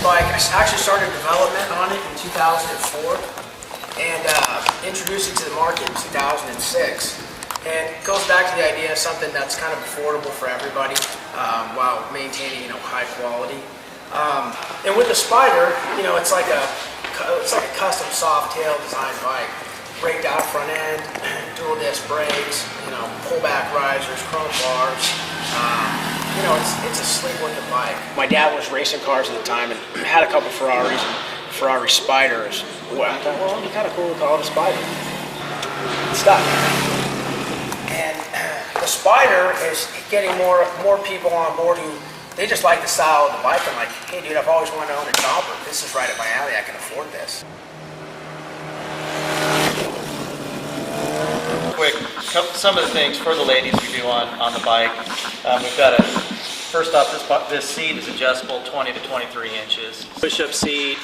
bike, I actually started development on it in 2004 and introduced it to the market in 2006. And it goes back to the idea of something that's kind of affordable for everybody while maintaining, high quality. And with the Spider, it's like a custom soft tail design bike. Braked out front end, dual disc brakes, pull back risers, chrome bars. It's a sleek looking bike. My dad was racing cars at the time and had a couple Ferraris and Ferrari Spiders. Well, I thought, it'd be kind of cool to call it a Spider. It's stuck. And the Spider is getting more people on board who they just like the style of the bike. I'm like, hey dude, I've always wanted to own a chopper. This is right up my alley. I can afford this. Quick, some of the things for the ladies we do on the bike. We've got first off, this seat is adjustable 20 to 23 inches. Push-up seat,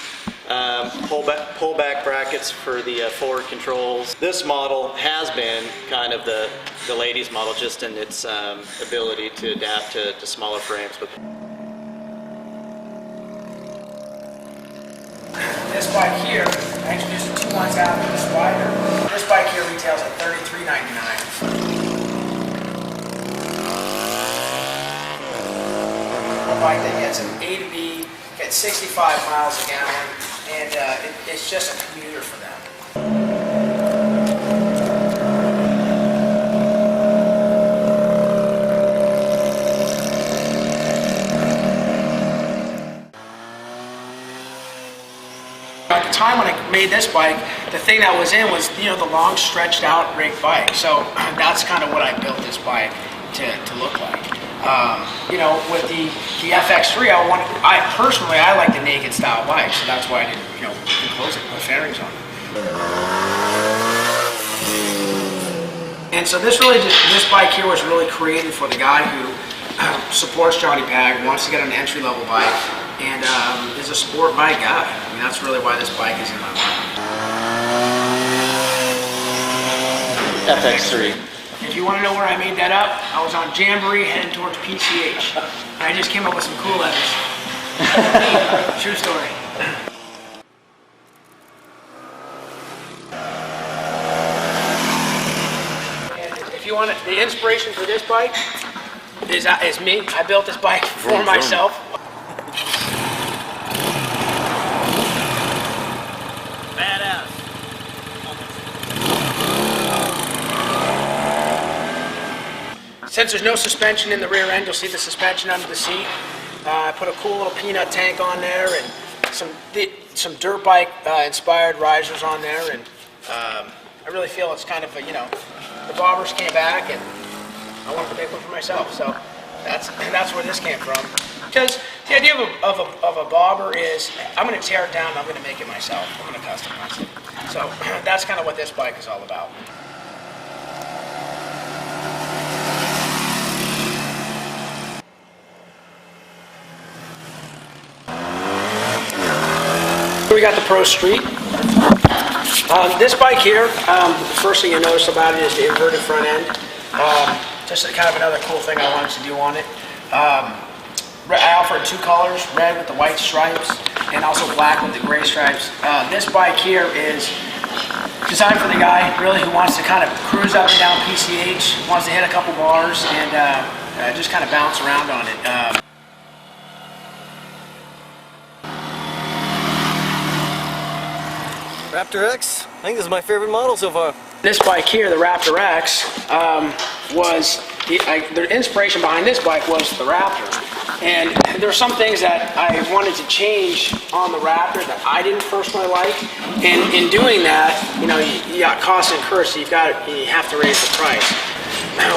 pull back brackets for the forward controls. This model has been kind of the ladies model just in its ability to adapt to smaller frames. But this bike here, I introduced it 2 months after the Spider. This bike here retails at $33.99. A bike that gets an A to B, gets 65 miles a gallon, and it's just a commuter for them. At the time when I made this bike, the thing that was in was, the long stretched out rig bike. So that's kind of what I built this bike to look like. With the FX3, I personally like the naked style bike, so that's why I didn't, enclose it, put fairings on it. And so this bike here was really created for the guy who supports Johnny Pag, wants to get an entry-level bike, and is a sport bike guy. I mean, that's really why this bike is in my mind. FX3. If you want to know where I made that up, I was on Jamboree heading towards PCH. I just came up with some cool letters. True story. And if you want the inspiration for this bike is me. I built this bike for myself. Since there's no suspension in the rear end, you'll see the suspension under the seat. I put a cool little peanut tank on there and some dirt bike inspired risers on there, and I really feel it's kind of the bobbers came back and I wanted to make one for myself. So that's where this came from. Because the idea of a bobber is I'm going to tear it down and I'm going to make it myself. I'm going to customize it. So that's kind of what this bike is all about. We got the ProStreet. This bike here, the first thing you notice about it is the inverted front end. Just kind of another cool thing I wanted to do on it. I offered 2 colors, red with the white stripes and also black with the gray stripes. This bike here is designed for the guy really who wants to kind of cruise up and down PCH, wants to hit a couple bars and just kind of bounce around on it. Raptor X, I think this is my favorite model so far. This bike here, the Raptor X, the inspiration behind this bike was the Raptor. And there are some things that I wanted to change on the Raptor that I didn't personally like. And in doing that, you got costs incurred, so you have to raise the price.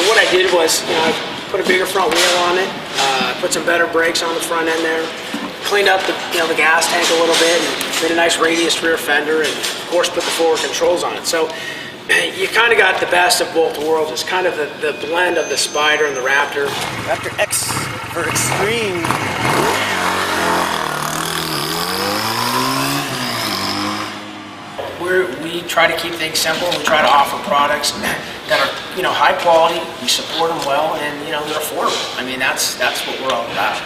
What I did was, I put a bigger front wheel on it, put some better brakes on the front end there, cleaned up the gas tank a little bit, and made a nice radius rear fender, and of course put the forward controls on it. So you kind of got the best of both worlds. It's kind of the blend of the Spider and the Raptor. Raptor X for extreme. We try to keep things simple. We try to offer products that are high quality. We support them well, and they're affordable. I mean, that's what we're all about.